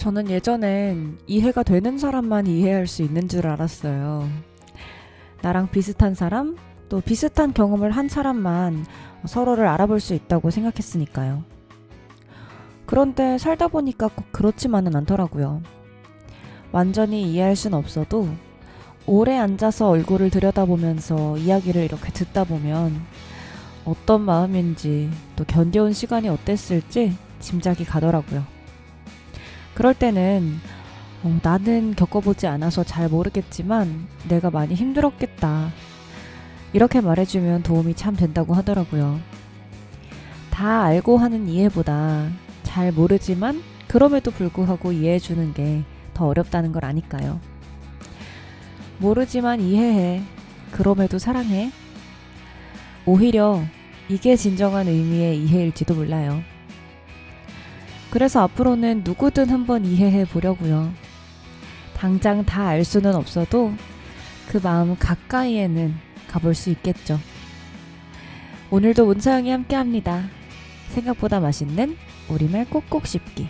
저는 예전엔 이해가 되는 사람만 이해할 수 있는 줄 알았어요. 나랑 비슷한 사람, 또 비슷한 경험을 한 사람만 서로를 알아볼 수 있다고 생각했으니까요. 그런데 살다 보니까 꼭 그렇지만은 않더라고요. 완전히 이해할 순 없어도 오래 앉아서 얼굴을 들여다보면서 이야기를 이렇게 듣다 보면 어떤 마음인지 또 견뎌온 시간이 어땠을지 짐작이 가더라고요. 그럴 때는 나는 겪어보지 않아서 잘 모르겠지만 내가 많이 힘들었겠다. 이렇게 말해주면 도움이 참 된다고 하더라고요. 다 알고 하는 이해보다 잘 모르지만 그럼에도 불구하고 이해해주는 게 더 어렵다는 걸 아니까요. 모르지만 이해해. 그럼에도 사랑해. 오히려 이게 진정한 의미의 이해일지도 몰라요. 그래서 앞으로는 누구든 한번 이해해 보려고요. 당장 다 알 수는 없어도 그 마음 가까이에는 가볼 수 있겠죠. 오늘도 문서영이 함께합니다. 생각보다 맛있는 우리말 꼭꼭 씹기.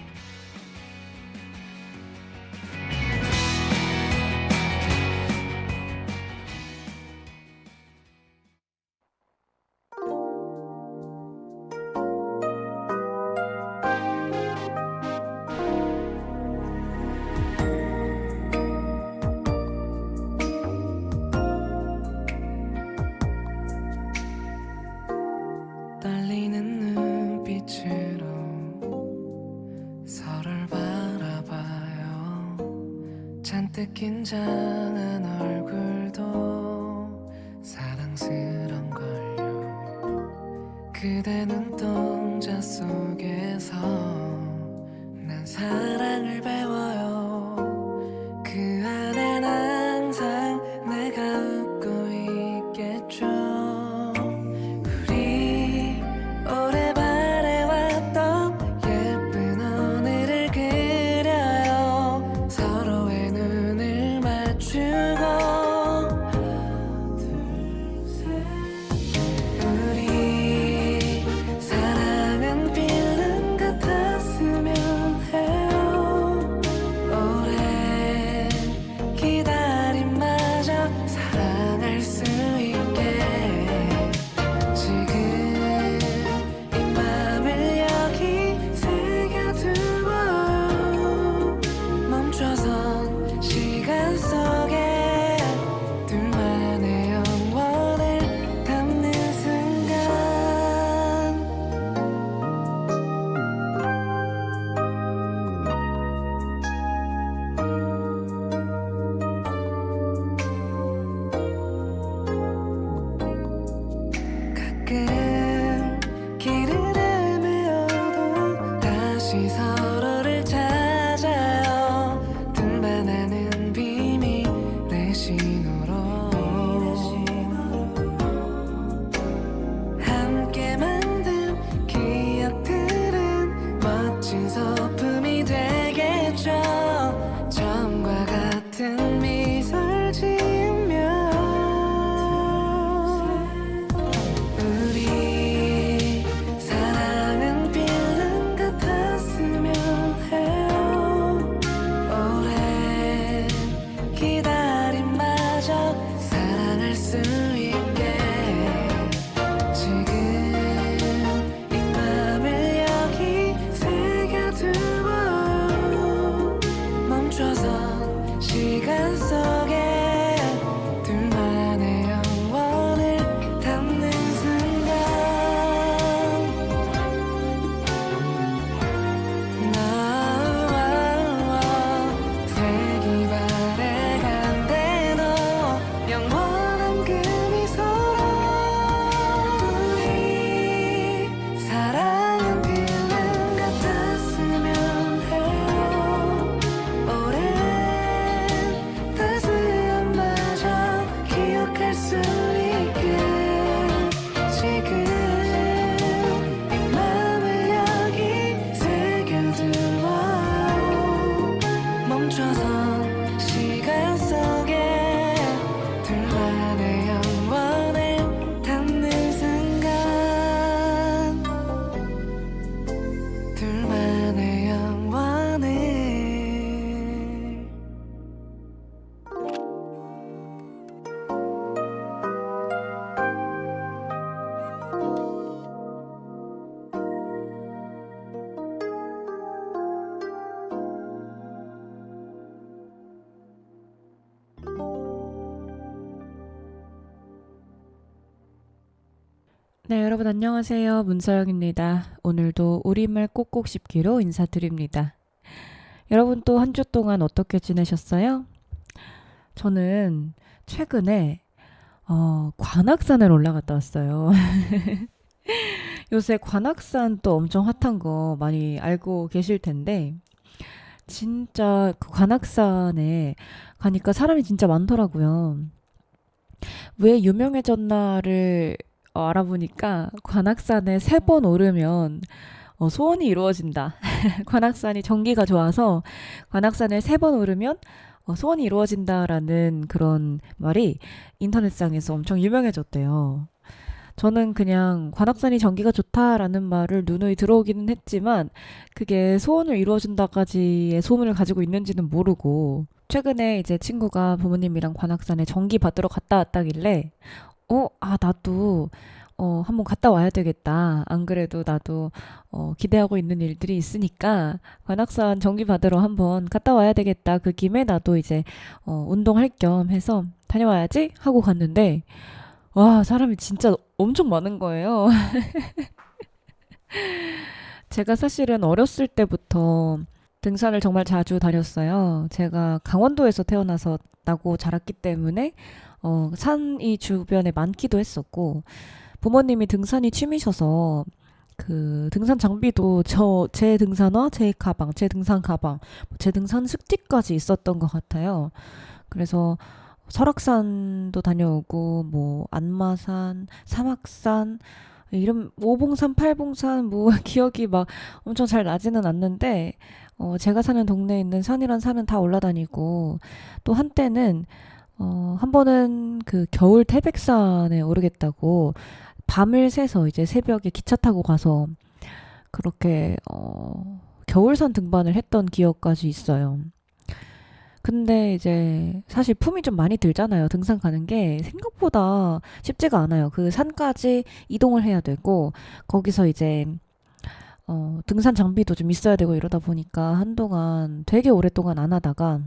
떨리는 눈빛으로 서로를 바라봐요. 잔뜩 긴장한 얼굴도 사랑스런걸요. 그대 눈동자 속에서 난 사랑을 배워요. 그 안엔 항상 내가 웃고 있겠죠. 오래 바래왔던 예쁜 오늘을 그려요. 서로의 눈을 맞추고 우리 사랑은 필름 같았으면 해요. 오래 네, 여러분 안녕하세요. 문서영입니다. 오늘도 우리말 꼭꼭 씹기로 인사드립니다. 여러분 또 한 주 동안 어떻게 지내셨어요? 저는 최근에 관악산을 올라갔다 왔어요. 요새 관악산 또 엄청 핫한 거 많이 알고 계실 텐데 진짜 그 관악산에 가니까 사람이 진짜 많더라고요. 왜 유명해졌나를 알아보니까 관악산에 3번 오르면 소원이 이루어진다. 관악산이 전기가 좋아서 관악산을 3번 오르면 소원이 이루어진다라는 그런 말이 인터넷상에서 엄청 유명해졌대요. 저는 그냥 관악산이 전기가 좋다라는 말을 누누이 들어오기는 했지만 그게 소원을 이루어준다까지의 소문을 가지고 있는지는 모르고 최근에 이제 친구가 부모님이랑 관악산에 전기 받으러 갔다 왔다길래 나도 한번 갔다 와야 되겠다. 안 그래도 나도 기대하고 있는 일들이 있으니까 관악산 전기 받으러 한번 갔다 와야 되겠다. 그 김에 나도 이제 운동할 겸 해서 다녀와야지 하고 갔는데 와, 사람이 진짜 엄청 많은 거예요. 제가 사실은 어렸을 때부터 등산을 정말 자주 다녔어요. 제가 강원도에서 태어나서 나고 자랐기 때문에 산이 주변에 많기도 했었고 부모님이 등산이 취미셔서 그 등산 장비도 제 등산화, 제 가방, 제 등산 가방, 제 등산 습지까지 있었던 것 같아요. 그래서 설악산도 다녀오고 뭐 안마산, 사막산 이름 오봉산, 팔봉산 뭐 기억이 막 엄청 잘 나지는 않는데 제가 사는 동네에 있는 산이란 산은 다 올라다니고 또 한때는 한 번은 그 겨울 태백산에 오르겠다고 밤을 새서 이제 새벽에 기차 타고 가서 그렇게 겨울산 등반을 했던 기억까지 있어요. 근데 이제 사실 품이 좀 많이 들잖아요. 등산 가는 게 생각보다 쉽지가 않아요. 그 산까지 이동을 해야 되고 거기서 이제 등산 장비도 좀 있어야 되고 이러다 보니까 한동안 되게 오랫동안 안 하다가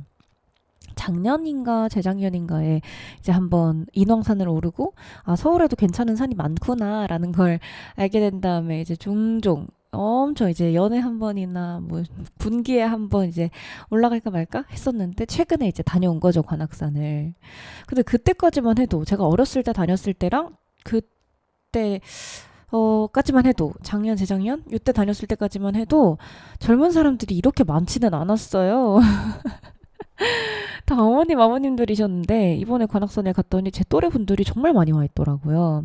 작년인가 재작년인가에 이제 한번 인왕산을 오르고 서울에도 괜찮은 산이 많구나라는 걸 알게 된 다음에 이제 종종 엄청 이제 연애 한 번이나 뭐 분기에 한 번 이제 올라갈까 말까 했었는데 최근에 이제 다녀온 거죠, 관악산을. 근데 그때까지만 해도 제가 어렸을 때 다녔을 때랑 그때 까지만 해도 작년 재작년 이때 다녔을 때까지만 해도 젊은 사람들이 이렇게 많지는 않았어요. 다 어머님, 아버님들이셨는데 이번에 관악산에 갔더니 제 또래 분들이 정말 많이 와 있더라고요.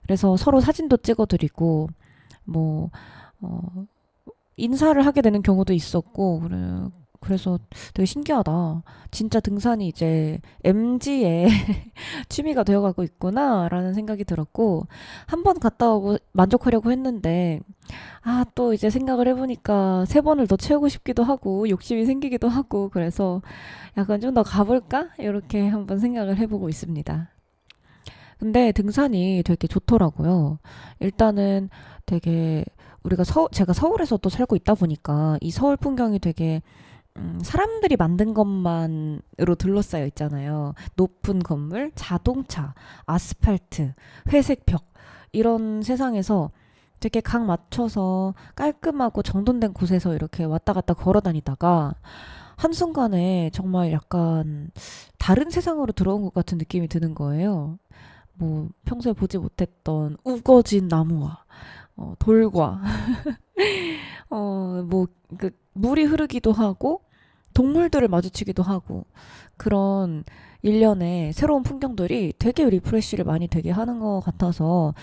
그래서 서로 사진도 찍어드리고 뭐 인사를 하게 되는 경우도 있었고 그래서 되게 신기하다. 진짜 등산이 이제 MZ의 취미가 되어가고 있구나라는 생각이 들었고 한 번 갔다 오고 만족하려고 했는데 또 이제 생각을 해보니까 3번을 더 채우고 싶기도 하고 욕심이 생기기도 하고 그래서 약간 좀 더 가볼까? 이렇게 한번 생각을 해보고 있습니다. 근데 등산이 되게 좋더라고요. 일단은 되게 제가 서울에서 또 살고 있다 보니까 이 서울 풍경이 되게 사람들이 만든 것만으로 둘러싸여 있잖아요. 높은 건물, 자동차, 아스팔트, 회색 벽 이런 세상에서 되게 각 맞춰서 깔끔하고 정돈된 곳에서 이렇게 왔다 갔다 걸어 다니다가 한순간에 정말 약간 다른 세상으로 들어온 것 같은 느낌이 드는 거예요. 뭐 평소에 보지 못했던 우거진 나무와 돌과 뭐 그 물이 흐르기도 하고 동물들을 마주치기도 하고 그런 일련의 새로운 풍경들이 되게 리프레시를 많이 되게 하는 것 같아서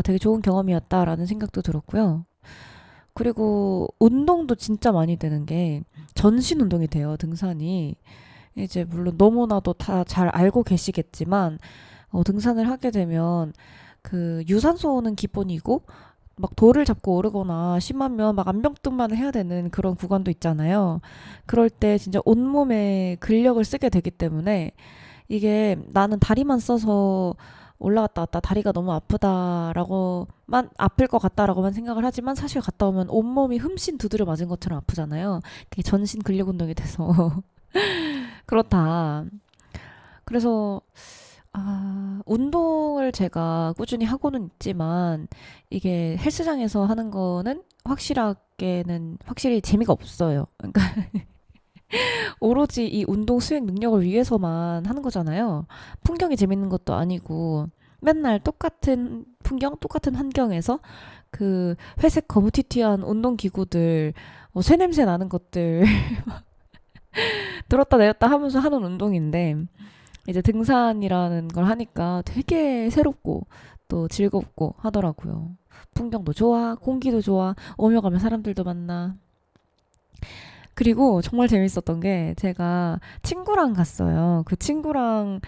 되게 좋은 경험이었다라는 생각도 들었고요. 그리고 운동도 진짜 많이 되는 게 전신 운동이 돼요, 등산이. 이제 물론 너무나도 다 잘 알고 계시겠지만 등산을 하게 되면 그 유산소는 기본이고 막 돌을 잡고 오르거나 심하면 막 암벽등반을 해야 되는 그런 구간도 있잖아요. 그럴 때 진짜 온몸에 근력을 쓰게 되기 때문에 이게 나는 다리만 써서 올라갔다 왔다 다리가 너무 아프다라고만 아플 것 같다라고만 생각을 하지만 사실 갔다 오면 온몸이 흠씬 두드려 맞은 것처럼 아프잖아요. 그게 전신 근력 운동이 돼서 그렇다. 그래서 운동을 제가 꾸준히 하고는 있지만 이게 헬스장에서 하는 거는 확실히 재미가 없어요. 그러니까 오로지 이 운동 수행 능력을 위해서만 하는 거잖아요. 풍경이 재밌는 것도 아니고 맨날 똑같은 풍경, 똑같은 환경에서 그 회색 거무튀튀한 운동 기구들, 쇠 냄새 나는 것들 들었다 내렸다 하면서 하는 운동인데 이제 등산이라는 걸 하니까 되게 새롭고 또 즐겁고 하더라고요. 풍경도 좋아, 공기도 좋아, 오며 가며 사람들도 만나. 그리고 정말 재밌었던 게 제가 친구랑 갔어요. 그 친구랑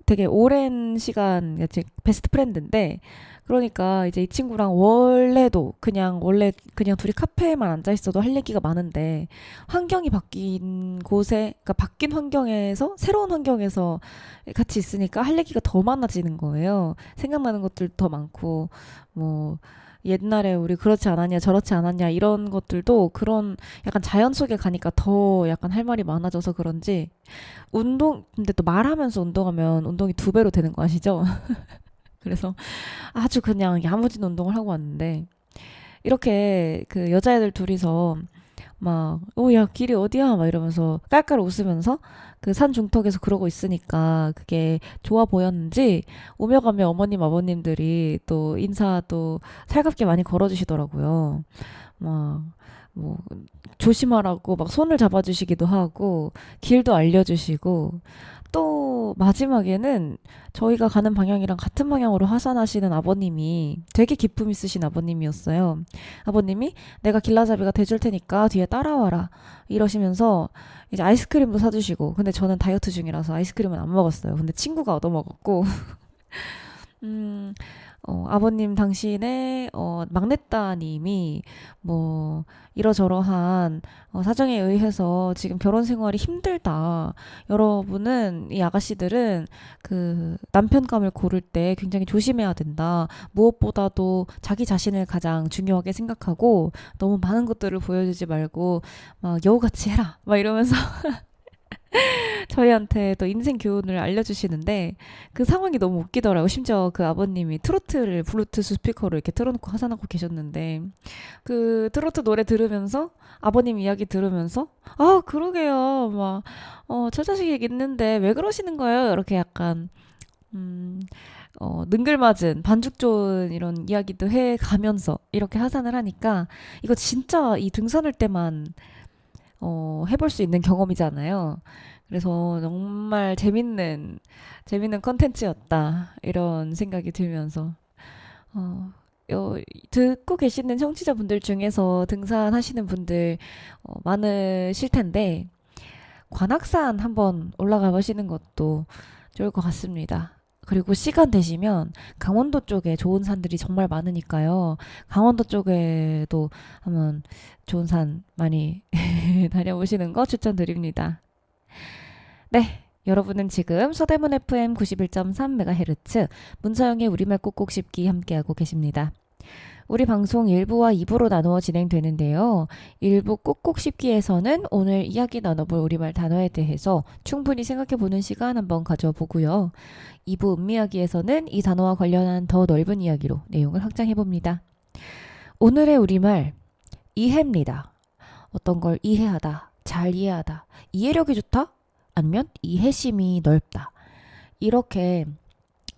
되게 오랜 시간 제 베스트 프렌드인데 그러니까 이제 이 친구랑 원래 그냥 둘이 카페에만 앉아 있어도 할 얘기가 많은데 환경이 바뀐 곳에 그러니까 바뀐 환경에서 새로운 환경에서 같이 있으니까 할 얘기가 더 많아지는 거예요. 생각나는 것들 더 많고 뭐 옛날에 우리 그렇지 않았냐 저렇지 않았냐 이런 것들도 그런 약간 자연 속에 가니까 더 약간 할 말이 많아져서 그런지 근데 또 말하면서 운동하면 운동이 두 배로 되는 거 아시죠? 그래서 아주 그냥 야무진 운동을 하고 왔는데 이렇게 그 여자애들 둘이서 막, 야, 길이 어디야? 막 이러면서 깔깔 웃으면서 그 산 중턱에서 그러고 있으니까 그게 좋아 보였는지 오며 가며 어머님, 아버님들이 또 인사 또 살갑게 많이 걸어주시더라고요. 막, 뭐, 조심하라고 막 손을 잡아주시기도 하고 길도 알려주시고 또 마지막에는 저희가 가는 방향이랑 같은 방향으로 하산하시는 아버님이 되게 기품 있으신 아버님이었어요. 아버님이 내가 길라잡이가 돼줄 테니까 뒤에 따라와라 이러시면서 이제 아이스크림도 사주시고 근데 저는 다이어트 중이라서 아이스크림은 안 먹었어요. 근데 친구가 얻어먹었고 음, 아버님 당신의 막내따님이 뭐 이러저러한 사정에 의해서 지금 결혼 생활이 힘들다. 여러분은 이 아가씨들은 그 남편감을 고를 때 굉장히 조심해야 된다. 무엇보다도 자기 자신을 가장 중요하게 생각하고 너무 많은 것들을 보여주지 말고 막 여우같이 해라. 막 이러면서 저희한테 또 인생 교훈을 알려주시는데 그 상황이 너무 웃기더라고요. 심지어 그 아버님이 트로트를 블루투스 스피커로 이렇게 틀어놓고 하산하고 계셨는데 그 트로트 노래 들으면서 아버님 이야기 들으면서 그러게요. 막 저 자식이 있는데 왜 그러시는 거예요? 이렇게 약간 능글맞은 반죽 좋은 이런 이야기도 해 가면서 이렇게 하산을 하니까 이거 진짜 이 등산할 때만 해볼 수 있는 경험이잖아요. 그래서 정말 재밌는 컨텐츠였다. 이런 생각이 들면서, 어, 듣고 계시는 청취자분들 중에서 등산하시는 분들 많으실 텐데, 관악산 한번 올라가 보시는 것도 좋을 것 같습니다. 그리고 시간 되시면 강원도 쪽에 좋은 산들이 정말 많으니까요. 강원도 쪽에도 한번 좋은 산 많이 다녀보시는 거 추천드립니다. 네. 여러분은 지금 서대문 FM 91.3MHz 문서영의 우리말 꼭꼭 씹기 함께하고 계십니다. 우리 방송 1부와 2부로 나누어 진행되는데요. 1부 꼭꼭 씹기에서는 오늘 이야기 나눠볼 우리말 단어에 대해서 충분히 생각해보는 시간 한번 가져보고요. 2부 음미야기에서는 이 단어와 관련한 더 넓은 이야기로 내용을 확장해봅니다. 오늘의 우리말 이해입니다. 어떤 걸 이해하다, 잘 이해하다, 이해력이 좋다? 아니면 이해심이 넓다. 이렇게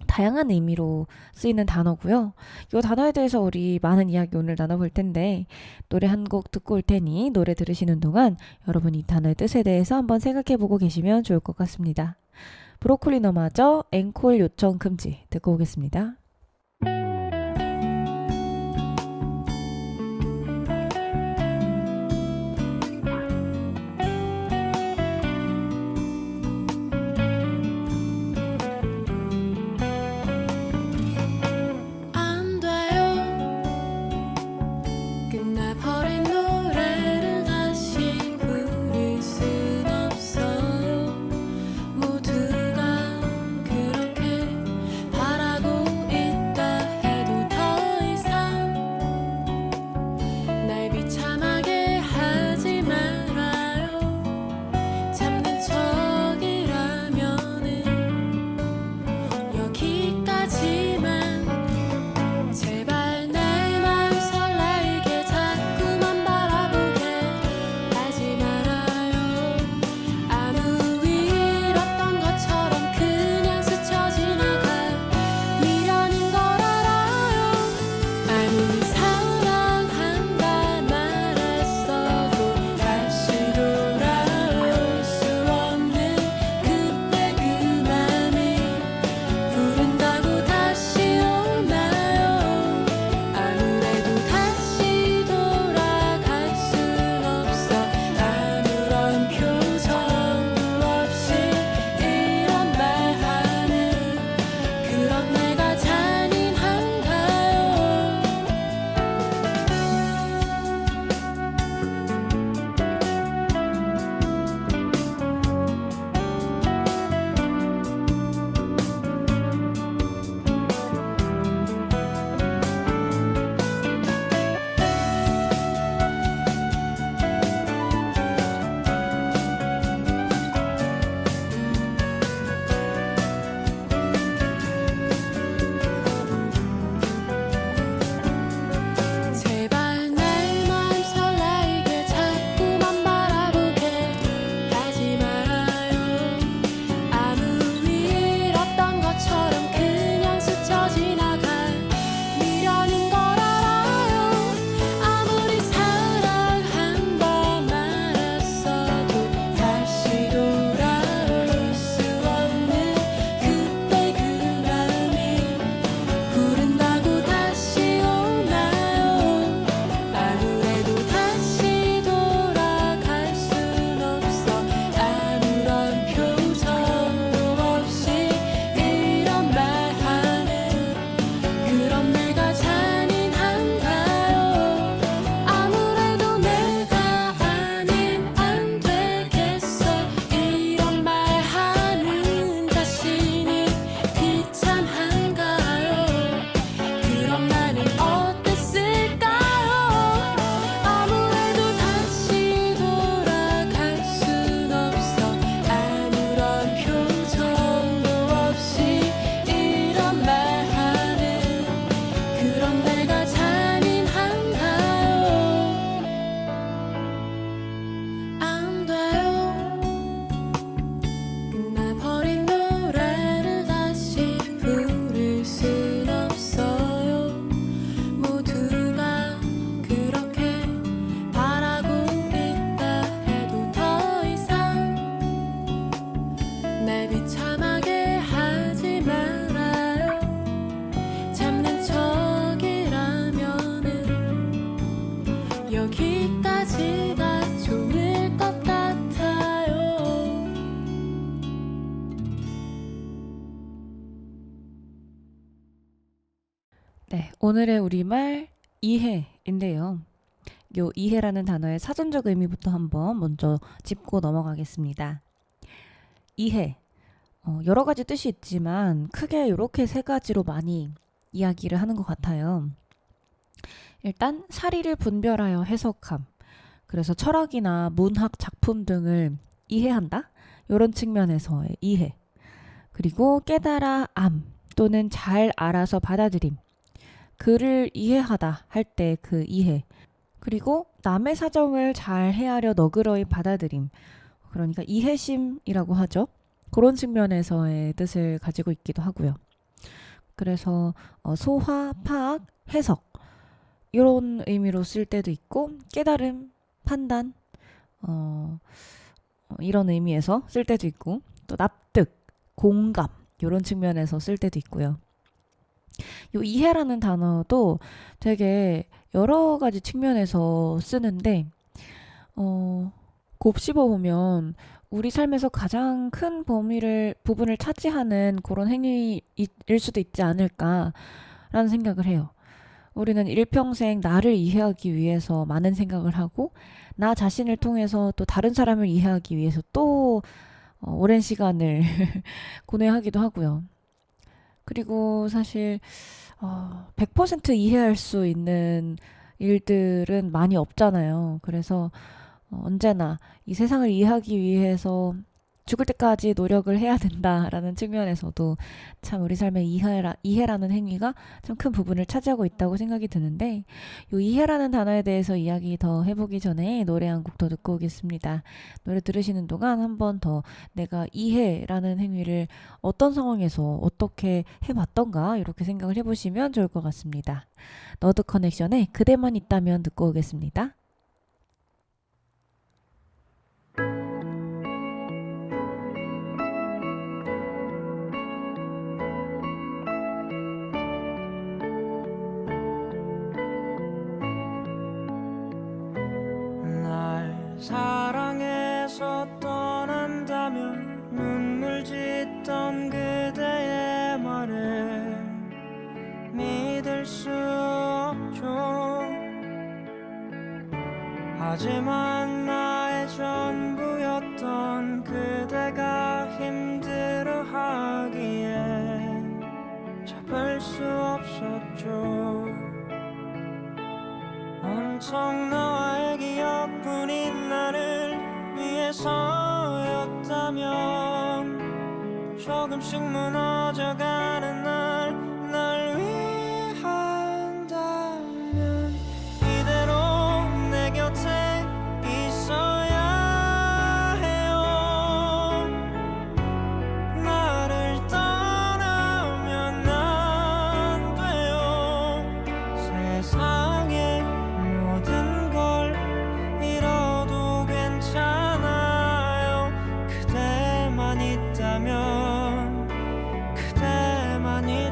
다양한 의미로 쓰이는 단어고요. 이 단어에 대해서 우리 많은 이야기 오늘 나눠볼 텐데 노래 한 곡 듣고 올 테니 노래 들으시는 동안 여러분 이 단어의 뜻에 대해서 한번 생각해보고 계시면 좋을 것 같습니다. 브로콜리 너마저 앵콜 요청 금지 듣고 오겠습니다. 안 돼요. 끝나버린 노래를 다시 부를 순 없어요. 모두가 그렇게 바라고 있다 해도 더 이상 날 비참하게 하지 말아요. 잠든 척이라면은 여기까지가 좋을 것 같아요. 네, 오늘의 우리말 이해인데요. 요 이해라는 단어의 사전적 의미부터 한번 먼저 짚고 넘어가겠습니다. 이해. 여러 가지 뜻이 있지만 크게 이렇게 세 가지로 많이 이야기를 하는 것 같아요. 일단 사리를 분별하여 해석함. 그래서 철학이나 문학 작품 등을 이해한다. 이런 측면에서의 이해. 그리고 깨달아 암 또는 잘 알아서 받아들임. 그를 이해하다 할 때 그 이해. 그리고 남의 사정을 잘 헤아려 너그러이 받아들임. 그러니까 이해심이라고 하죠. 그런 측면에서의 뜻을 가지고 있기도 하고요. 그래서 소화, 파악, 해석 이런 의미로 쓸 때도 있고 깨달음, 판단 이런 의미에서 쓸 때도 있고 또 납득, 공감 이런 측면에서 쓸 때도 있고요. 요 이해라는 단어도 되게 여러 가지 측면에서 쓰는데 곱씹어 보면 우리 삶에서 가장 큰 부분을 차지하는 그런 행위일 수도 있지 않을까라는 생각을 해요. 우리는 일평생 나를 이해하기 위해서 많은 생각을 하고 나 자신을 통해서 또 다른 사람을 이해하기 위해서 또 오랜 시간을 고뇌하기도 하고요. 그리고 사실 100% 이해할 수 있는 일들은 많이 없잖아요. 그래서 언제나 이 세상을 이해하기 위해서 죽을 때까지 노력을 해야 된다라는 측면에서도 참 우리 삶의 이해라는 행위가 참 큰 부분을 차지하고 있다고 생각이 드는데 이 이해라는 단어에 대해서 이야기 더 해보기 전에 노래 한 곡 더 듣고 오겠습니다. 노래 들으시는 동안 한 번 더 내가 이해라는 행위를 어떤 상황에서 어떻게 해봤던가 이렇게 생각을 해보시면 좋을 것 같습니다. 너드 커넥션의 그대만 있다면 듣고 오겠습니다. 날 사랑해서 떠난다면 눈물 짓던 그대의 말을 믿을 수 없죠. 하지만 나의 전부였던 그대가 힘들어하기에 잡을 수 없었죠. 온통 너와의 기억뿐인 나를 위해서였다면 조금씩 무너져가는 날 위한다면 이대로 내 곁에 있어야 해요. 나를 떠나면 안 돼요. 세상에 모든 걸 잃어도 괜찮아요. 그대만 있다면 그대만 있다면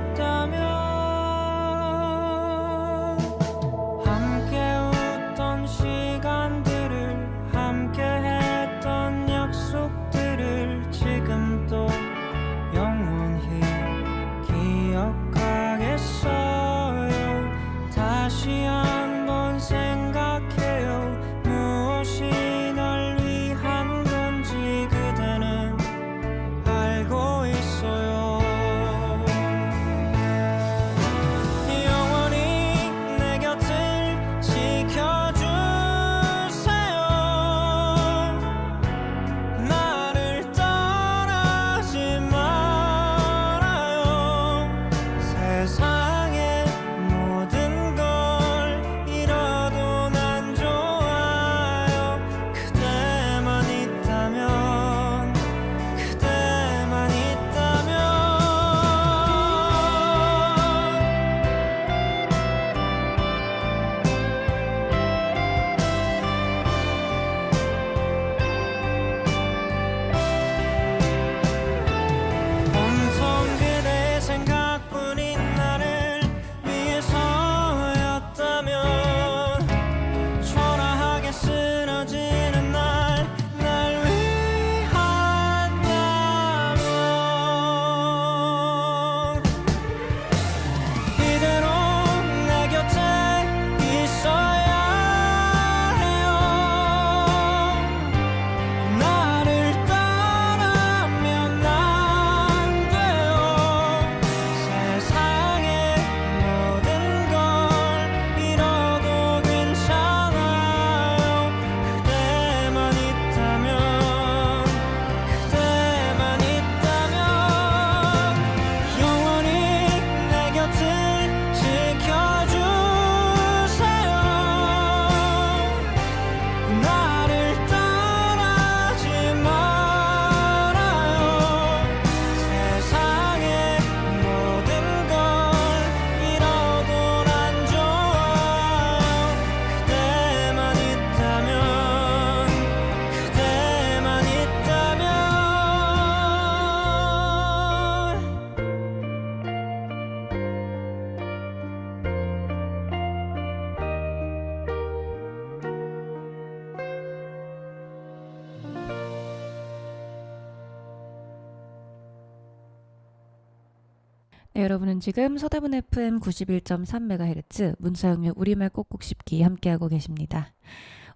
네, 여러분은 지금 서대문 FM 91.3MHz 문사용역 우리말 꼭꼭 씹기 함께하고 계십니다.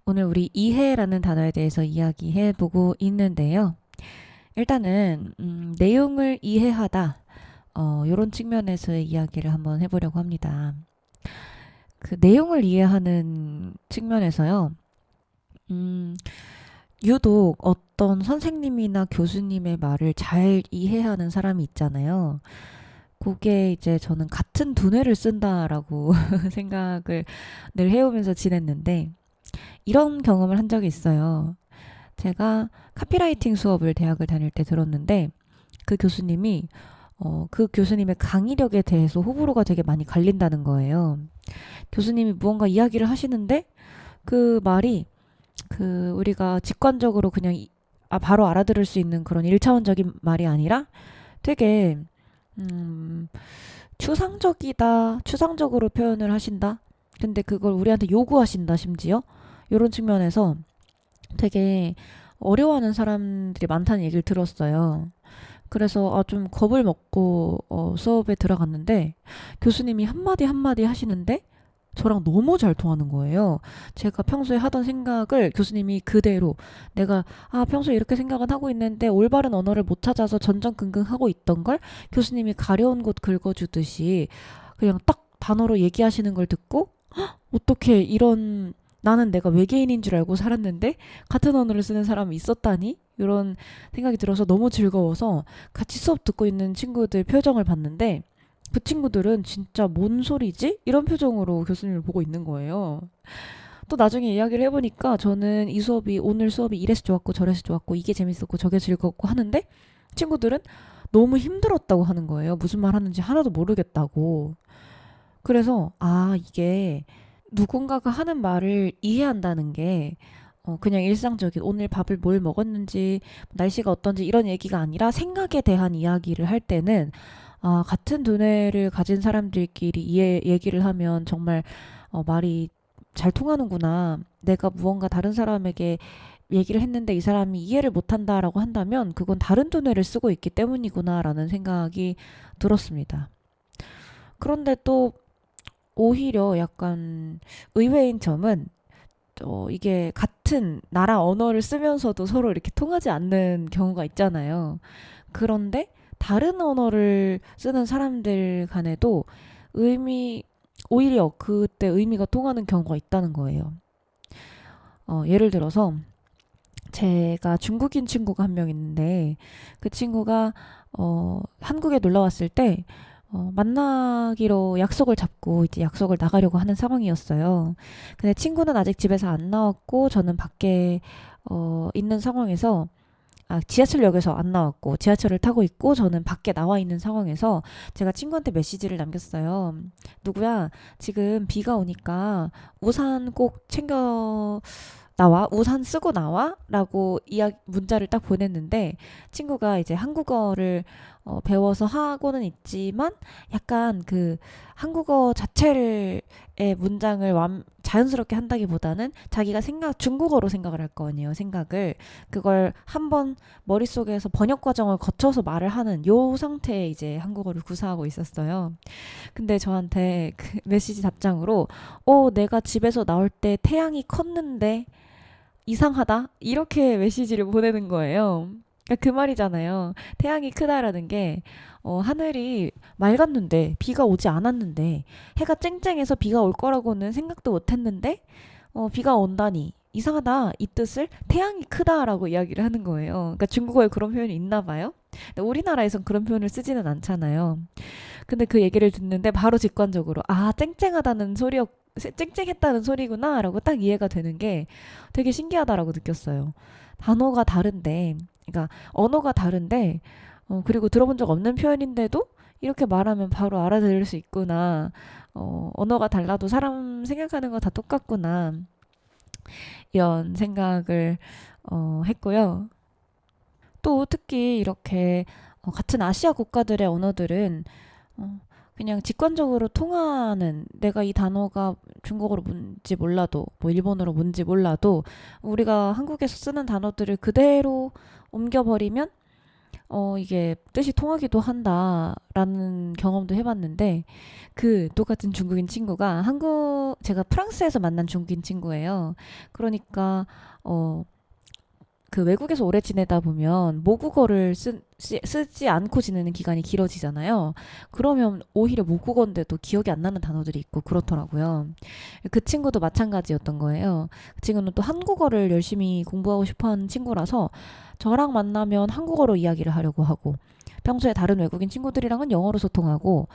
오늘 우리 이해라는 단어에 대해서 이야기해보고 있는데요. 일단은 내용을 이해하다 이런 측면에서의 이야기를 한번 해보려고 합니다. 그 내용을 이해하는 측면에서요. 유독 어떤 선생님이나 교수님의 말을 잘 이해하는 사람이 있잖아요. 그게 이제 저는 같은 두뇌를 쓴다라고 생각을 늘 해오면서 지냈는데 이런 경험을 한 적이 있어요. 제가 카피라이팅 수업을 대학을 다닐 때 들었는데 그 교수님이 그 교수님의 강의력에 대해서 호불호가 되게 많이 갈린다는 거예요. 교수님이 무언가 이야기를 하시는데 그 말이 우리가 직관적으로 그냥 바로 알아들을 수 있는 그런 1차원적인 말이 아니라 되게 추상적으로 표현을 하신다. 근데 그걸 우리한테 요구하신다, 심지어. 이런 측면에서 되게 어려워하는 사람들이 많다는 얘기를 들었어요. 그래서 좀 겁을 먹고 수업에 들어갔는데 교수님이 한마디 하시는데 저랑 너무 잘 통하는 거예요. 제가 평소에 하던 생각을 교수님이 그대로 내가 평소에 이렇게 생각은 하고 있는데 올바른 언어를 못 찾아서 전전긍긍하고 있던 걸 교수님이 가려운 곳 긁어주듯이 그냥 딱 단어로 얘기하시는 걸 듣고 어떻게 이런 나는 내가 외계인인 줄 알고 살았는데 같은 언어를 쓰는 사람이 있었다니? 이런 생각이 들어서 너무 즐거워서 같이 수업 듣고 있는 친구들 표정을 봤는데 그 친구들은 진짜 뭔 소리지? 이런 표정으로 교수님을 보고 있는 거예요. 또 나중에 이야기를 해보니까 저는 오늘 수업이 이래서 좋았고 저래서 좋았고 이게 재밌었고 저게 즐겁고 하는데 친구들은 너무 힘들었다고 하는 거예요. 무슨 말 하는지 하나도 모르겠다고. 그래서 이게 누군가가 하는 말을 이해한다는 게 그냥 일상적인 오늘 밥을 뭘 먹었는지 날씨가 어떤지 이런 얘기가 아니라 생각에 대한 이야기를 할 때는 같은 두뇌를 가진 사람들끼리 얘기를 하면 정말 말이 잘 통하는구나. 내가 무언가 다른 사람에게 얘기를 했는데 이 사람이 이해를 못한다라고 한다면 그건 다른 두뇌를 쓰고 있기 때문이구나라는 생각이 들었습니다. 그런데 또 오히려 약간 의외인 점은 이게 같은 나라 언어를 쓰면서도 서로 이렇게 통하지 않는 경우가 있잖아요. 그런데 다른 언어를 쓰는 사람들 간에도 오히려 그때 의미가 통하는 경우가 있다는 거예요. 예를 들어서 제가 중국인 친구가 한 명 있는데 그 친구가 한국에 놀러 왔을 때 만나기로 약속을 잡고 이제 약속을 나가려고 하는 상황이었어요. 근데 친구는 아직 집에서 안 나왔고 저는 밖에 있는 상황에서 지하철역에서 안 나왔고 지하철을 타고 있고 저는 밖에 나와 있는 상황에서 제가 친구한테 메시지를 남겼어요. 누구야? 지금 비가 오니까 우산 꼭 챙겨 나와? 우산 쓰고 나와? 라고 문자를 딱 보냈는데 친구가 이제 한국어를 배워서 하고는 있지만 약간 그 한국어 자체의 문장을 자연스럽게 한다기보다는 자기가 중국어로 생각을 할 거 아니에요. 생각을. 그걸 한번 머릿속에서 번역 과정을 거쳐서 말을 하는 요 상태에 이제 한국어를 구사하고 있었어요. 근데 저한테 그 메시지 답장으로 내가 집에서 나올 때 태양이 컸는데 이상하다? 이렇게 메시지를 보내는 거예요. 그러니까 그 말이잖아요. 태양이 크다라는 게 하늘이 맑았는데 비가 오지 않았는데 해가 쨍쨍해서 비가 올 거라고는 생각도 못 했는데 비가 온다니 이상하다 이 뜻을 태양이 크다라고 이야기를 하는 거예요. 그러니까 중국어에 그런 표현이 있나 봐요. 근데 우리나라에선 그런 표현을 쓰지는 않잖아요. 근데 그 얘기를 듣는데 바로 직관적으로 쨍쨍했다는 소리구나 라고 딱 이해가 되는 게 되게 신기하다라고 느꼈어요. 단어가 다른데 그러니까 언어가 다른데 그리고 들어본 적 없는 표현인데도 이렇게 말하면 바로 알아들을 수 있구나. 언어가 달라도 사람 생각하는 거 다 똑같구나. 이런 생각을 했고요. 또 특히 이렇게 같은 아시아 국가들의 언어들은 그냥 직관적으로 통하는 내가 이 단어가 중국어로 뭔지 몰라도 뭐 일본어로 뭔지 몰라도 우리가 한국에서 쓰는 단어들을 그대로 옮겨버리면 이게 뜻이 통하기도 한다라는 경험도 해봤는데 그 똑같은 중국인 친구가 제가 프랑스에서 만난 중국인 친구예요. 그러니까 그 외국에서 오래 지내다 보면 모국어를 쓰지 않고 지내는 기간이 길어지잖아요. 그러면 오히려 모국어인데도 기억이 안 나는 단어들이 있고 그렇더라고요. 그 친구도 마찬가지였던 거예요. 그 친구는 또 한국어를 열심히 공부하고 싶어 하는 친구라서 저랑 만나면 한국어로 이야기를 하려고 하고 평소에 다른 외국인 친구들이랑은 영어로 소통하고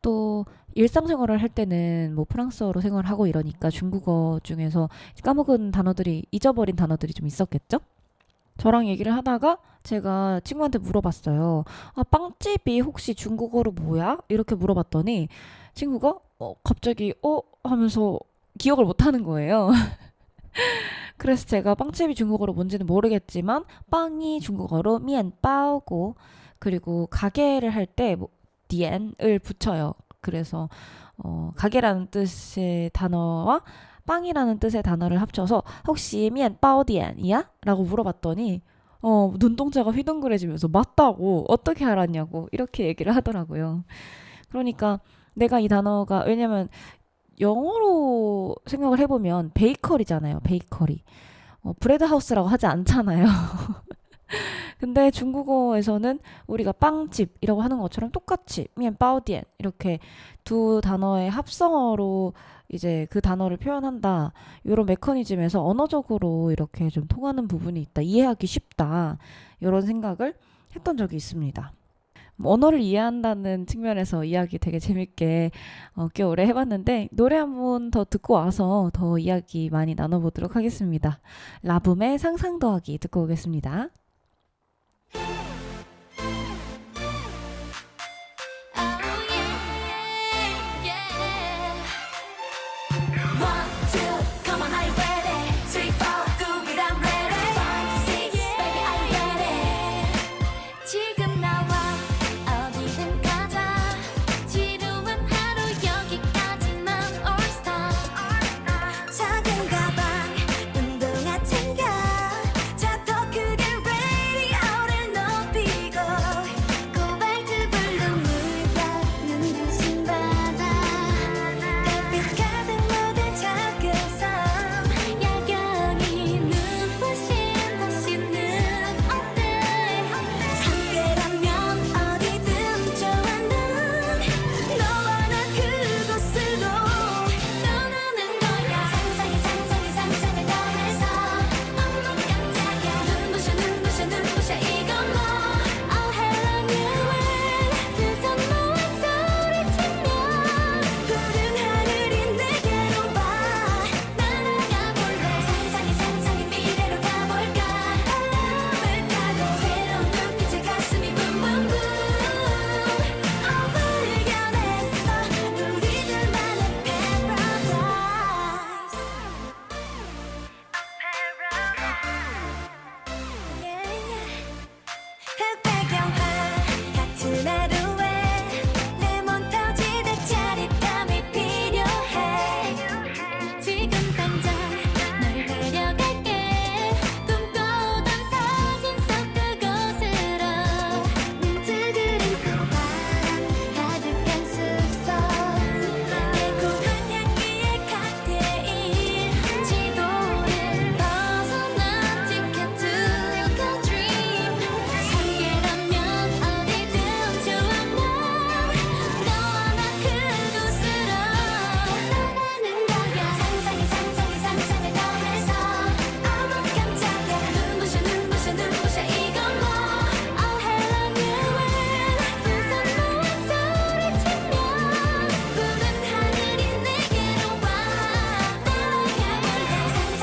또 일상생활을 할 때는 뭐 프랑스어로 생활하고 이러니까 중국어 중에서 까먹은 단어들이 잊어버린 단어들이 좀 있었겠죠? 저랑 얘기를 하다가 제가 친구한테 물어봤어요. 아, 빵집이 혹시 중국어로 뭐야? 이렇게 물어봤더니 친구가 갑자기 하면서 기억을 못 하는 거예요. 그래서 제가 빵집이 중국어로 뭔지는 모르겠지만 빵이 중국어로 미엔바오고 그리고 가게를 할 때 디엔을 붙여요. 그래서 가게라는 뜻의 단어와 빵이라는 뜻의 단어를 합쳐서 혹시 미엔바오디엔이야? 라고 물어봤더니 눈동자가 휘둥그레지면서 맞다고 어떻게 알았냐고 이렇게 얘기를 하더라고요. 그러니까 내가 이 단어가 왜냐면 영어로 생각을 해보면 베이커리잖아요. 베이커리. 브레드 하우스라고 하지 않잖아요. 근데 중국어에서는 우리가 빵집이라고 하는 것처럼 똑같이 미엔바오디엔 이렇게 두 단어의 합성어로 이제 그 단어를 표현한다. 이런 메커니즘에서 언어적으로 이렇게 좀 통하는 부분이 있다. 이해하기 쉽다. 이런 생각을 했던 적이 있습니다. 언어를 이해한다는 측면에서 이야기 되게 재밌게 꽤 오래 해봤는데 노래 한 번 더 듣고 와서 더 이야기 많이 나눠보도록 하겠습니다. 라붐의 상상 더하기 듣고 오겠습니다. 지금 나와 어디든 가자 지루한 하루 여기까지만 올스타 작은 가방 운동화 챙겨 자 더 크게 라디오를 높이고 코발트 블루 물과 눈부신 바다 달빛 가득 묻은 작은 섬 야경이 눈부신 도시는 어때 함께라면 어디든 좋아 난 너와 나 그곳으로 떠나는 거야 상상을 더해서 어머 깜짝이야 눈부셔 이건 뭐 Oh hello new world 두 손 모아 소리치며 푸른 하늘이 내게로 와 날아가 볼래 상상이 미래로 가볼까 알람을 타고 새로운 눈빛에 가슴이 붕붕붕 발견했어 우리들만의 paradise 흑배경화 같은 하루에 레몬 터지듯 짜릿함이 필요해 지금 당장 널 데려갈게 꿈꿔던 사진 속 그곳으로 눈트 그린 꽃밤 가득한 숲속 달콤한 향기의 칵테일 지도를 벗어난 티켓 to the dream 함께라면 어디든 좋아 난 너와 나 그곳으로 떠나는 거야 상상을 더해서 어머 깜짝이야 눈부셔 이건 뭐 Oh hello new world 두 손 모아 소리치며 푸른 하늘이 내게로 와 날아가 볼래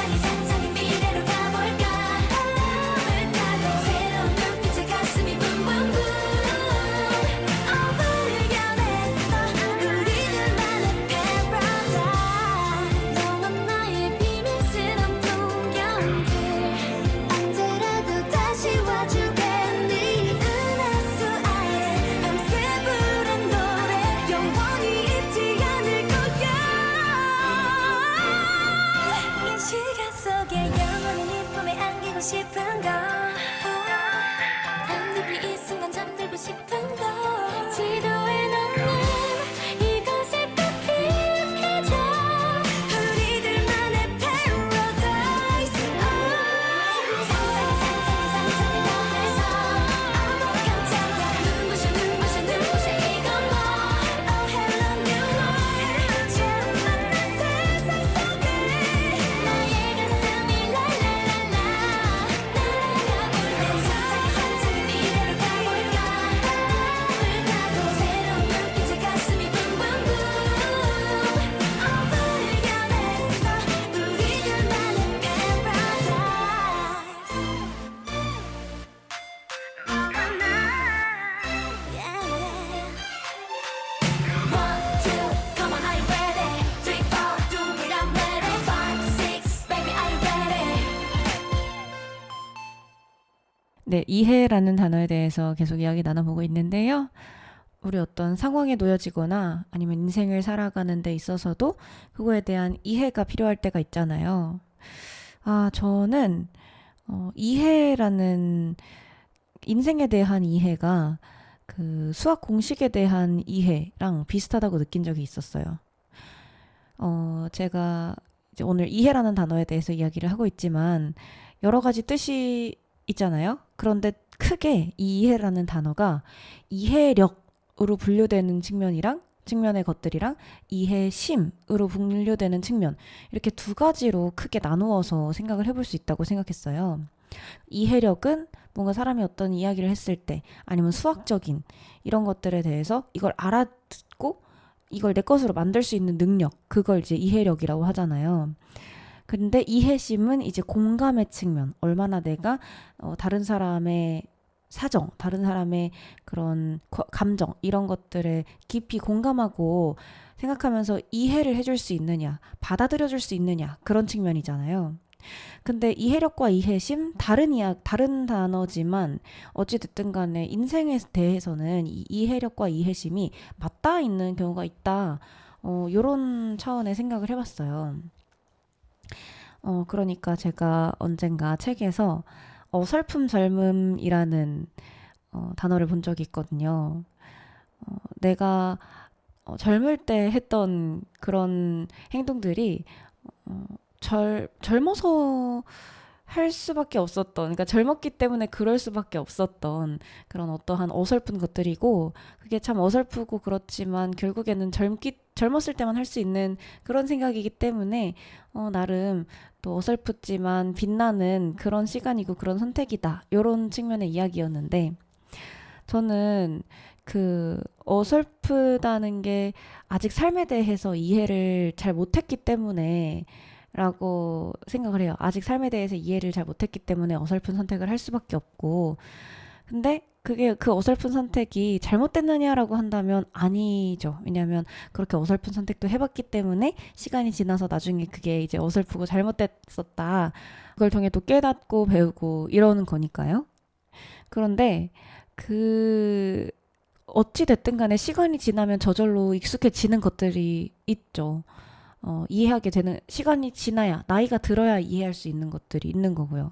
상상이 미래로 가볼까 알람을 타고 새로운 눈빛에 가슴이 붕붕붕 발견했어 우리들만의 paradise 너와 나의 비밀스런 풍경들 언제라도 다시 와주겠니 은하수 아래 밤새 부른 노래 영원히 잊지 않을 거야 이 시간 속에 영원히 네 품에 안기고 싶은 건 단 깊이 이 순간 네, 이해라는 단어에 대해서 계속 이야기 나눠보고 있는데요. 우리 어떤 상황에 놓여지거나 아니면 인생을 살아가는 데 있어서도 그거에 대한 이해가 필요할 때가 있잖아요. 저는 이해라는 인생에 대한 이해가 그 수학 공식에 대한 이해랑 비슷하다고 느낀 적이 있었어요. 제가 이제 오늘 이해라는 단어에 대해서 이야기를 하고 있지만 여러 가지 뜻이 있잖아요. 그런데 크게 이 이해라는 단어가 이해력으로 분류되는 측면의 것들이랑 이해심으로 분류되는 측면, 이렇게 두 가지로 크게 나누어서 생각을 해볼 수 있다고 생각했어요. 이해력은 뭔가 사람이 어떤 이야기를 했을 때 아니면 수학적인 이런 것들에 대해서 이걸 알아듣고 이걸 내 것으로 만들 수 있는 능력, 그걸 이제 이해력이라고 하잖아요. 근데 이해심은 이제 공감의 측면, 얼마나 내가 다른 사람의 사정, 다른 사람의 그런 감정, 이런 것들에 깊이 공감하고 생각하면서 이해를 해줄 수 있느냐, 받아들여줄 수 있느냐, 그런 측면이잖아요. 근데 이해력과 이해심, 다른 단어지만 어찌됐든 간에 인생에 대해서는 이 이해력과 이해심이 맞닿아 있는 경우가 있다. 요런 차원의 생각을 해봤어요. 그러니까 제가 언젠가 책에서 어설픔 젊음이라는 단어를 본 적이 있거든요. 내가 젊을 때 했던 그런 행동들이 젊어서 할 수밖에 없었던, 그러니까 젊었기 때문에 그럴 수밖에 없었던 그런 어떠한 어설픈 것들이고, 그게 참 어설프고 그렇지만 결국에는 젊었을 때만 할 수 있는 그런 생각이기 때문에 나름 또 어설프지만 빛나는 그런 시간이고 그런 선택이다, 이런 측면의 이야기였는데, 저는 그 어설프다는 게 아직 삶에 대해서 이해를 잘 못했기 때문에 라고 생각을 해요. 아직 삶에 대해서 이해를 잘 못했기 때문에 어설픈 선택을 할 수밖에 없고, 근데 그게 그 어설픈 선택이 잘못됐느냐라고 한다면 아니죠. 왜냐하면 그렇게 어설픈 선택도 해봤기 때문에 시간이 지나서 나중에 그게 이제 어설프고 잘못됐었다, 그걸 통해 또 깨닫고 배우고 이러는 거니까요. 그런데 그 어찌 됐든 간에 시간이 지나면 저절로 익숙해지는 것들이 있죠. 이해하게 되는, 시간이 지나야, 나이가 들어야 이해할 수 있는 것들이 있는 거고요.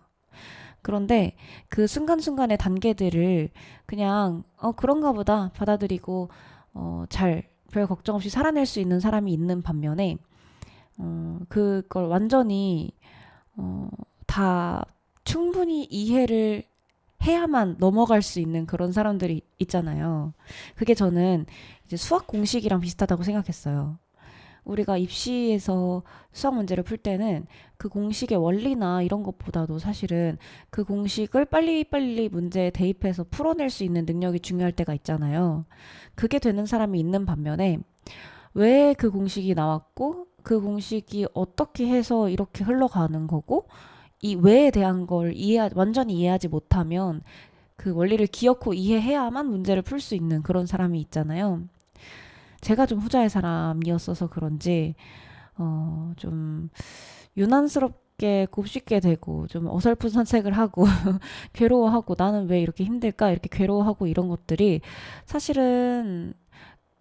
그런데 그 순간순간의 단계들을 그냥 그런가 보다 받아들이고 별 걱정 없이 살아낼 수 있는 사람이 있는 반면에 그걸 완전히 다 충분히 이해를 해야만 넘어갈 수 있는 그런 사람들이 있잖아요. 그게 저는 이제 수학 공식이랑 비슷하다고 생각했어요. 우리가 입시에서 수학 문제를 풀 때는 그 공식의 원리나 이런 것보다도 사실은 그 공식을 빨리빨리 문제에 대입해서 풀어낼 수 있는 능력이 중요할 때가 있잖아요. 그게 되는 사람이 있는 반면에 왜 그 공식이 나왔고 그 공식이 어떻게 해서 이렇게 흘러가는 거고 이 왜에 대한 걸 완전히 이해하지 못하면 그 원리를 기억하고 이해해야만 문제를 풀 수 있는 그런 사람이 있잖아요. 제가 좀 후자의 사람이었어서 그런지 좀 유난스럽게 곱씹게 되고 좀 어설픈 선택을 하고 괴로워하고, 나는 왜 이렇게 힘들까 이렇게 괴로워하고, 이런 것들이 사실은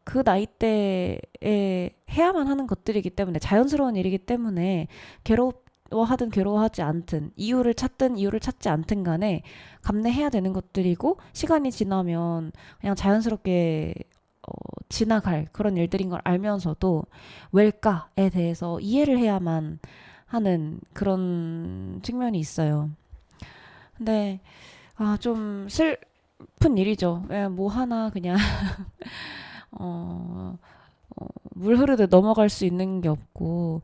그 나이대에 해야만 하는 것들이기 때문에, 자연스러운 일이기 때문에 괴로워하든 괴로워하지 않든, 이유를 찾지 않든 간에 감내해야 되는 것들이고, 시간이 지나면 그냥 자연스럽게 지나갈 그런 일들인 걸 알면서도 왜일까에 대해서 이해를 해야만 하는 그런 측면이 있어요. 근데 좀 슬픈 일이죠. 뭐 하나 그냥 물 흐르듯 넘어갈 수 있는 게 없고,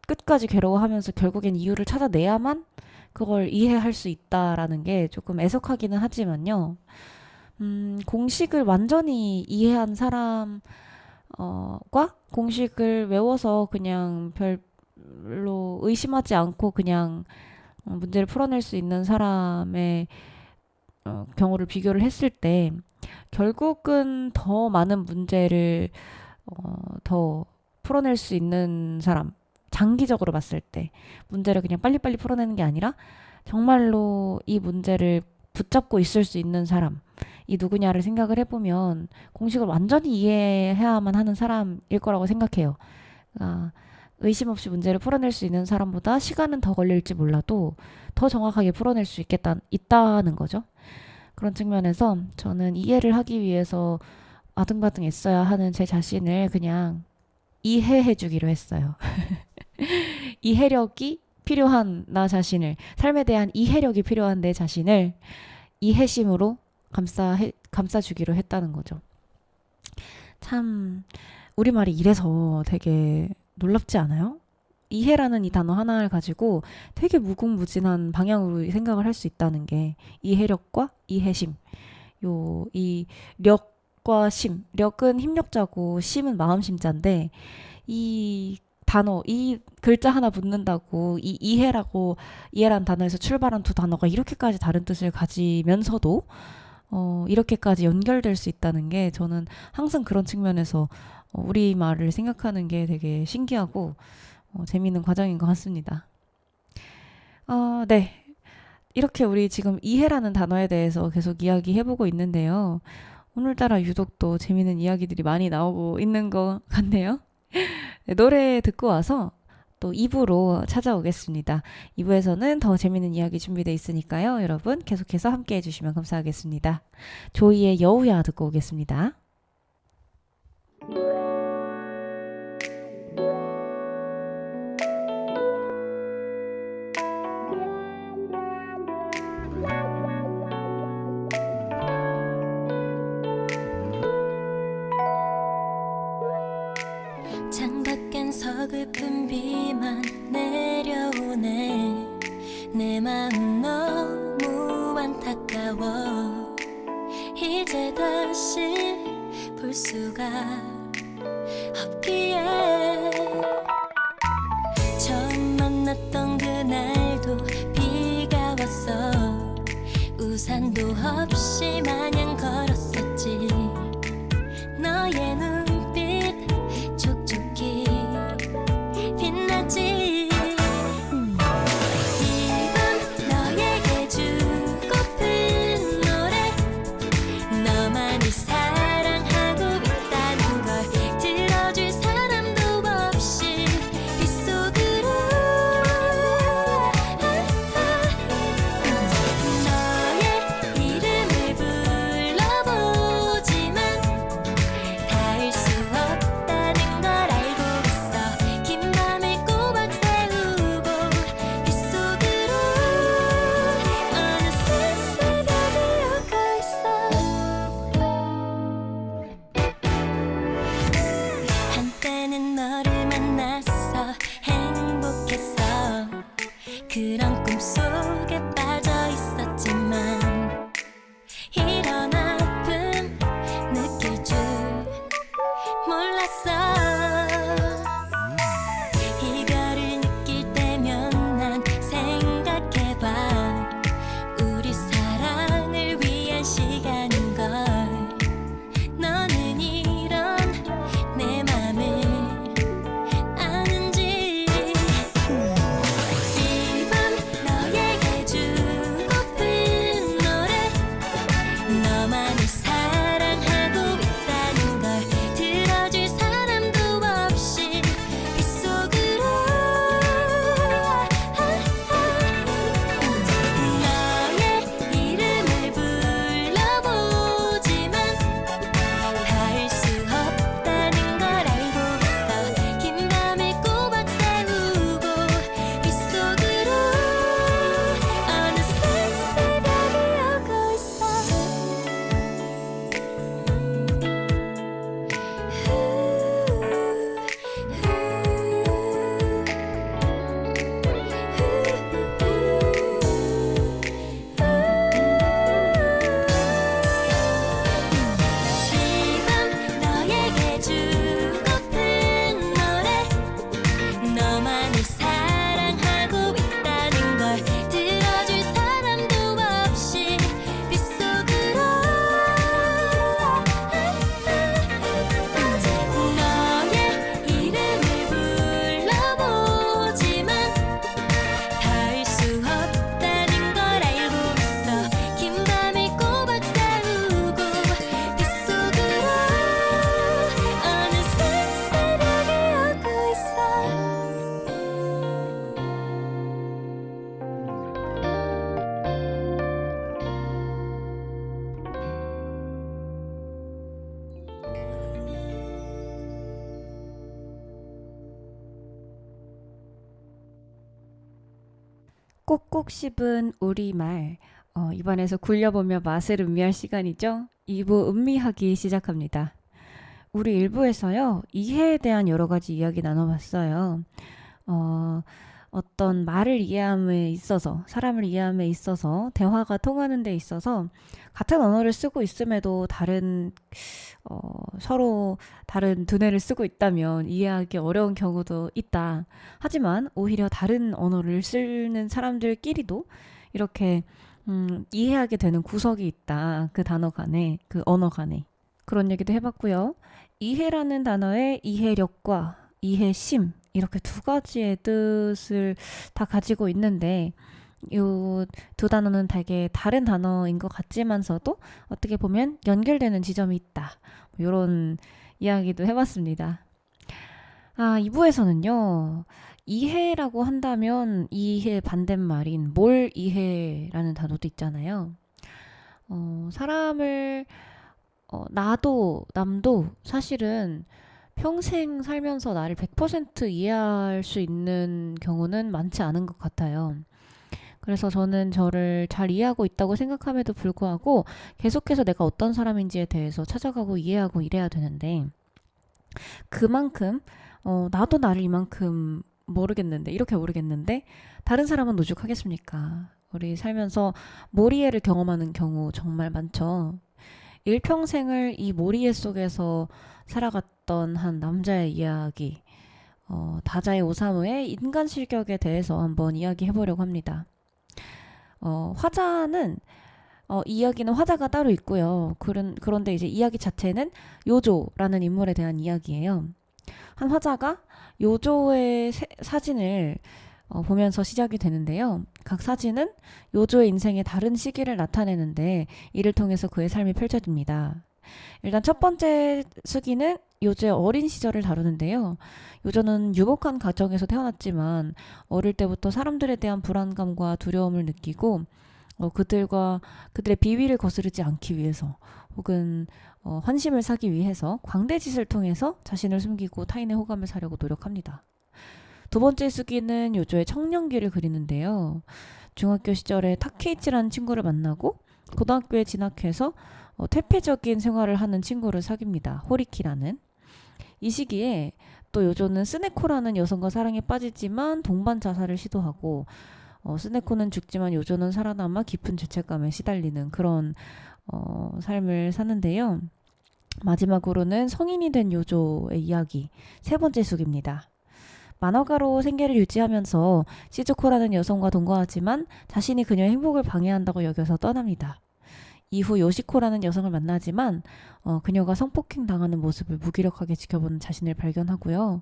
끝까지 괴로워하면서 결국엔 이유를 찾아내야만 그걸 이해할 수 있다라는 게 조금 애석하기는 하지만요. 공식을 완전히 이해한 사람과 공식을 외워서 그냥 별로 의심하지 않고 그냥 문제를 풀어낼 수 있는 사람의 경우를 비교를 했을 때, 결국은 더 많은 문제를 더 풀어낼 수 있는 사람, 장기적으로 봤을 때 문제를 그냥 빨리빨리 풀어내는 게 아니라 정말로 이 문제를 붙잡고 있을 수 있는 사람이 누구냐를 생각을 해보면 공식을 완전히 이해해야만 하는 사람일 거라고 생각해요. 그러니까 의심 없이 문제를 풀어낼 수 있는 사람보다 시간은 더 걸릴지 몰라도 더 정확하게 풀어낼 수 있다는 거죠. 그런 측면에서 저는 이해를 하기 위해서 아등바등 애써야 하는 제 자신을 그냥 이해해 주기로 했어요. 이해력이 필요한 나 자신을, 삶에 대한 이해력이 필요한 내 자신을 이해심으로 감싸주기로 했다는 거죠. 참, 우리말이 이래서 되게 놀랍지 않아요? 이해라는 이 단어 하나를 가지고 되게 무궁무진한 방향으로 생각을 할 수 있다는 게 이해력과 이해심. 이 력과 심. 력은 힘력자고 심은 마음심자인데 이 단어, 이 글자 하나 붙는다고 이 이해란 단어에서 출발한 두 단어가 이렇게까지 다른 뜻을 가지면서도 이렇게까지 연결될 수 있다는 게 저는 항상 그런 측면에서 우리말을 생각하는 게 되게 신기하고 재미있는 과정인 것 같습니다. 네. 이렇게 우리 지금 이해라는 단어에 대해서 계속 이야기해보고 있는데요. 오늘따라 유독 또 재미있는 이야기들이 많이 나오고 있는 것 같네요. 네, 노래 듣고 와서 또 2부로 찾아오겠습니다. 2부에서는 더 재미있는 이야기 준비되어 있으니까요. 여러분 계속해서 함께 해주시면 감사하겠습니다. 조이의 여우야 듣고 오겠습니다. 창밖엔 서글픈 비만 내려오네. 내 마음 너무 안타까워. 이제 다시 볼 수가 없기에. 처음 만났던 그날도 비가 왔어. 우산도 없이 마냥 걸었었지. 너의 눈빛 촉촉히 빛나지. 지금 너에게 주고픈 노래. 너만을 사랑하고 있다는 걸 들어줄 사람도 없이 빗속으로 너의 이름을 불러보지만 닿을 수 없다는 걸 알고 있어. 긴 밤을 꼬박 새우고 빗속으로 어느새 새벽이 오고 있어. 한때는 너를 만나서 행복했어. 그런 꿈속에 빠져 있었지만 이런 아픔 느낄 줄 몰랐어. 이별을 느낄 때면 난 생각해봐. 우리 사랑을 위한 시간인 걸. 너는 이런 내 맘을 아는지. 지금 너에게 주고픈 꼭꼭 씹은 우리말. 이번에서 굴려보며 맛을 음미할 시간이죠. 2부 음미하기 시작합니다. 우리 1부에서요, 이해에 대한 여러 가지 이야기 나눠봤어요. 어떤 말을 이해함에 있어서, 사람을 이해함에 있어서, 대화가 통하는 데 있어서 같은 언어를 쓰고 있음에도 서로 다른 두뇌를 쓰고 있다면 이해하기 어려운 경우도 있다. 하지만 오히려 다른 언어를 쓰는 사람들끼리도 이렇게 이해하게 되는 구석이 있다. 그 단어 간에, 그 언어 간에. 그런 얘기도 해봤고요. 이해라는 단어의 이해력과 이해심, 이렇게 두 가지의 뜻을 다 가지고 있는데 이 두 단어는 되게 다른 단어인 것 같지만서도 어떻게 보면 연결되는 지점이 있다. 이런 이야기도 해봤습니다. 2부에서는요. 이해라고 한다면 이해 반대말인 뭘 이해라는 단어도 있잖아요. 사람을 나도 남도 사실은 평생 살면서 나를 100% 이해할 수 있는 경우는 많지 않은 것 같아요. 그래서 저는 저를 잘 이해하고 있다고 생각함에도 불구하고 계속해서 내가 어떤 사람인지에 대해서 찾아가고 이해하고 이래야 되는데 그만큼 나도 나를 이만큼 이렇게 모르겠는데 다른 사람은 오죽하겠습니까? 우리 살면서 몰이해를 경험하는 경우 정말 많죠. 일평생을 이 몰이해 속에서 살아갔던 한 남자의 이야기, 다자의 오사무의 인간 실격에 대해서 한번 이야기해 보려고 합니다. 화자는 이 이야기는 화자가 따로 있고요. 그런데 이제 이야기 자체는 요조라는 인물에 대한 이야기예요. 한 화자가 요조의 사진을 보면서 시작이 되는데요. 각 사진은 요조의 인생의 다른 시기를 나타내는데 이를 통해서 그의 삶이 펼쳐집니다. 일단 첫 번째 수기는 요조의 어린 시절을 다루는데요. 요조는 유복한 가정에서 태어났지만 어릴 때부터 사람들에 대한 불안감과 두려움을 느끼고 그들의 비위를 거스르지 않기 위해서 혹은 환심을 사기 위해서 광대짓을 통해서 자신을 숨기고 타인의 호감을 사려고 노력합니다. 두 번째 수기는 요조의 청년기를 그리는데요. 중학교 시절에 타케이치라는 친구를 만나고 고등학교에 진학해서 퇴폐적인 생활을 하는 친구를 사귀입니다. 호리키라는. 이 시기에 또 요조는 스네코라는 여성과 사랑에 빠지지만 동반 자살을 시도하고 스네코는 죽지만 요조는 살아남아 깊은 죄책감에 시달리는 그런 삶을 사는데요. 마지막으로는 성인이 된 요조의 이야기, 세 번째 수기입니다. 만화가로 생계를 유지하면서 시즈코라는 여성과 동거하지만 자신이 그녀의 행복을 방해한다고 여겨서 떠납니다. 이후 요시코라는 여성을 만나지만 그녀가 성폭행 당하는 모습을 무기력하게 지켜보는 자신을 발견하고요.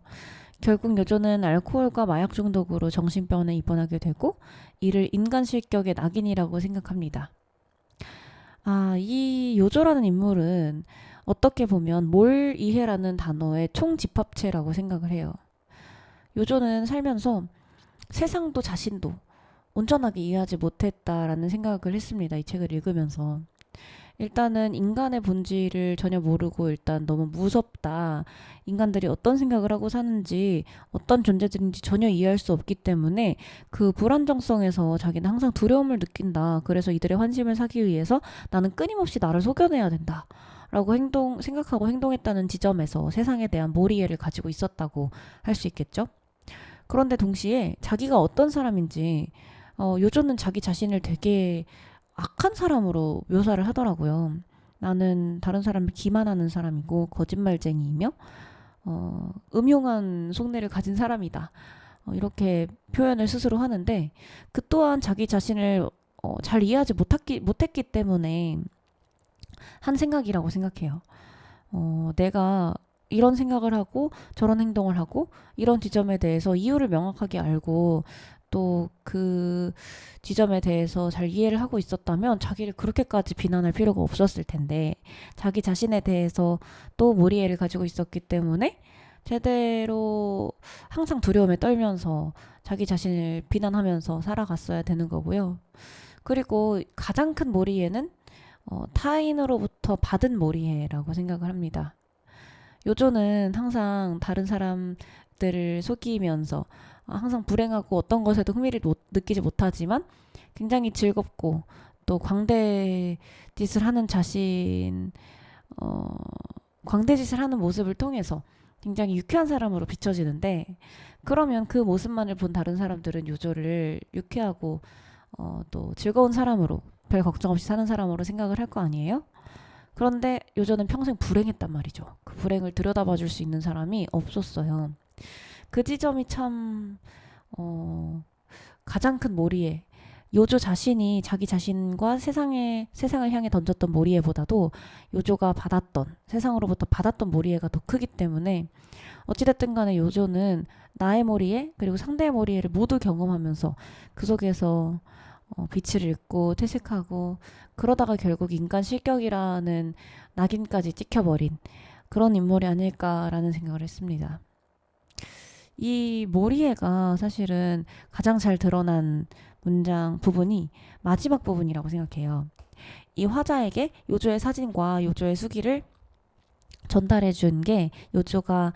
결국 요조는 알코올과 마약 중독으로 정신병원에 입원하게 되고 이를 인간 실격의 낙인이라고 생각합니다. 이 요조라는 인물은 어떻게 보면 뭘 이해라는 단어의 총집합체라고 생각을 해요. 요조는 살면서 세상도 자신도 온전하게 이해하지 못했다라는 생각을 했습니다. 이 책을 읽으면서. 일단은 인간의 본질을 전혀 모르고 일단 너무 무섭다. 인간들이 어떤 생각을 하고 사는지 어떤 존재들인지 전혀 이해할 수 없기 때문에 그 불안정성에서 자기는 항상 두려움을 느낀다. 그래서 이들의 환심을 사기 위해서 나는 끊임없이 나를 속여내야 된다. 라고 생각하고 행동했다는 지점에서 세상에 대한 몰이해를 가지고 있었다고 할 수 있겠죠. 그런데 동시에 자기가 어떤 사람인지 요조는 자기 자신을 되게 악한 사람으로 묘사를 하더라고요. 나는 다른 사람을 기만하는 사람이고 거짓말쟁이이며 음흉한 속내를 가진 사람이다. 이렇게 표현을 스스로 하는데 그 또한 자기 자신을 잘 이해하지 못했기 때문에 한 생각이라고 생각해요. 내가 이런 생각을 하고 저런 행동을 하고 이런 지점에 대해서 이유를 명확하게 알고 또 그 지점에 대해서 잘 이해를 하고 있었다면 자기를 그렇게까지 비난할 필요가 없었을 텐데 자기 자신에 대해서 또 몰이해를 가지고 있었기 때문에 제대로 항상 두려움에 떨면서 자기 자신을 비난하면서 살아갔어야 되는 거고요. 그리고 가장 큰 몰이해는 타인으로부터 받은 몰이해라고 생각을 합니다. 요조는 항상 다른 사람들을 속이면서 항상 불행하고 어떤 것에도 흥미를 느끼지 못하지만 굉장히 즐겁고 또 광대짓을 하는 광대짓을 하는 모습을 통해서 굉장히 유쾌한 사람으로 비춰지는데, 그러면 그 모습만을 본 다른 사람들은 요조를 유쾌하고 또 즐거운 사람으로, 별 걱정 없이 사는 사람으로 생각을 할 거 아니에요? 그런데 요조는 평생 불행했단 말이죠. 그 불행을 들여다봐 줄 수 있는 사람이 없었어요. 그 지점이 참 가장 큰 모리에, 요조 자신이 자기 자신과 세상을 향해 던졌던 모리에보다도 요조가 세상으로부터 받았던 모리에가 더 크기 때문에, 어찌됐든 간에 요조는 나의 모리에 그리고 상대의 모리에를 모두 경험하면서 그 속에서 빛을 잃고 퇴색하고, 그러다가 결국 인간 실격이라는 낙인까지 찍혀버린 그런 인물이 아닐까라는 생각을 했습니다. 이 모리에가 사실은 가장 잘 드러난 문장 부분이 마지막 부분이라고 생각해요. 이 화자에게 요조의 사진과 요조의 수기를 전달해 준 게 요조가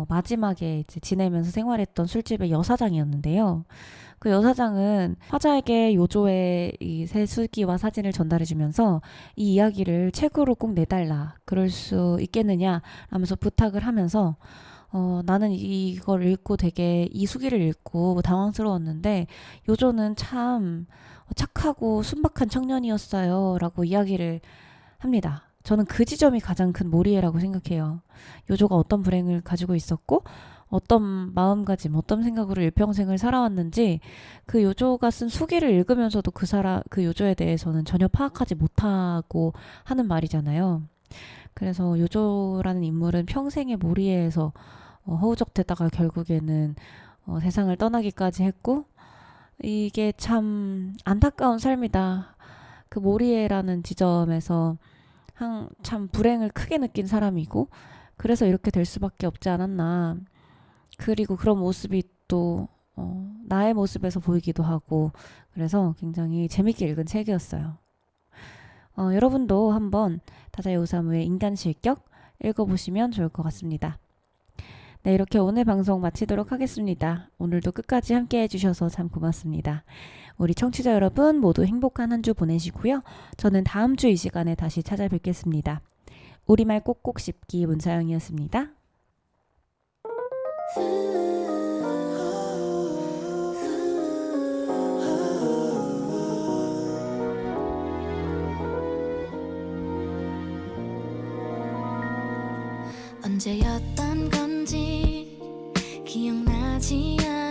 마지막에 이제 지내면서 생활했던 술집의 여사장이었는데요. 그 여사장은 화자에게 요조의 이 새 수기와 사진을 전달해 주면서 이 이야기를 책으로 꼭 내달라, 그럴 수 있겠느냐 하면서 부탁을 하면서, 나는 이걸 읽고 되게 이 수기를 읽고 당황스러웠는데 요조는 참 착하고 순박한 청년이었어요 라고 이야기를 합니다. 저는 그 지점이 가장 큰 모리에라고 생각해요. 요조가 어떤 불행을 가지고 있었고 어떤 마음가짐, 어떤 생각으로 일평생을 살아왔는지, 그 요조가 쓴 수기를 읽으면서도 그 요조에 대해서는 전혀 파악하지 못하고 하는 말이잖아요. 그래서 요조라는 인물은 평생의 모리에에서 허우적대다가 결국에는 세상을 떠나기까지 했고, 이게 참 안타까운 삶이다. 그 모리에라는 지점에서 참 불행을 크게 느낀 사람이고, 그래서 이렇게 될 수밖에 없지 않았나. 그리고 그런 모습이 또 나의 모습에서 보이기도 하고, 그래서 굉장히 재밌게 읽은 책이었어요. 여러분도 한번 다자이 오사무의 인간 실격 읽어보시면 좋을 것 같습니다. 네, 이렇게 오늘 방송 마치도록 하겠습니다. 오늘도 끝까지 함께 해주셔서 참 고맙습니다. 우리 청취자 여러분 모두 행복한 한 주 보내시고요. 저는 다음 주 이 시간에 다시 찾아뵙겠습니다. 우리말 꼭꼭 씹기 문사영이었습니다. 언제였던 건지 기억나지 않아.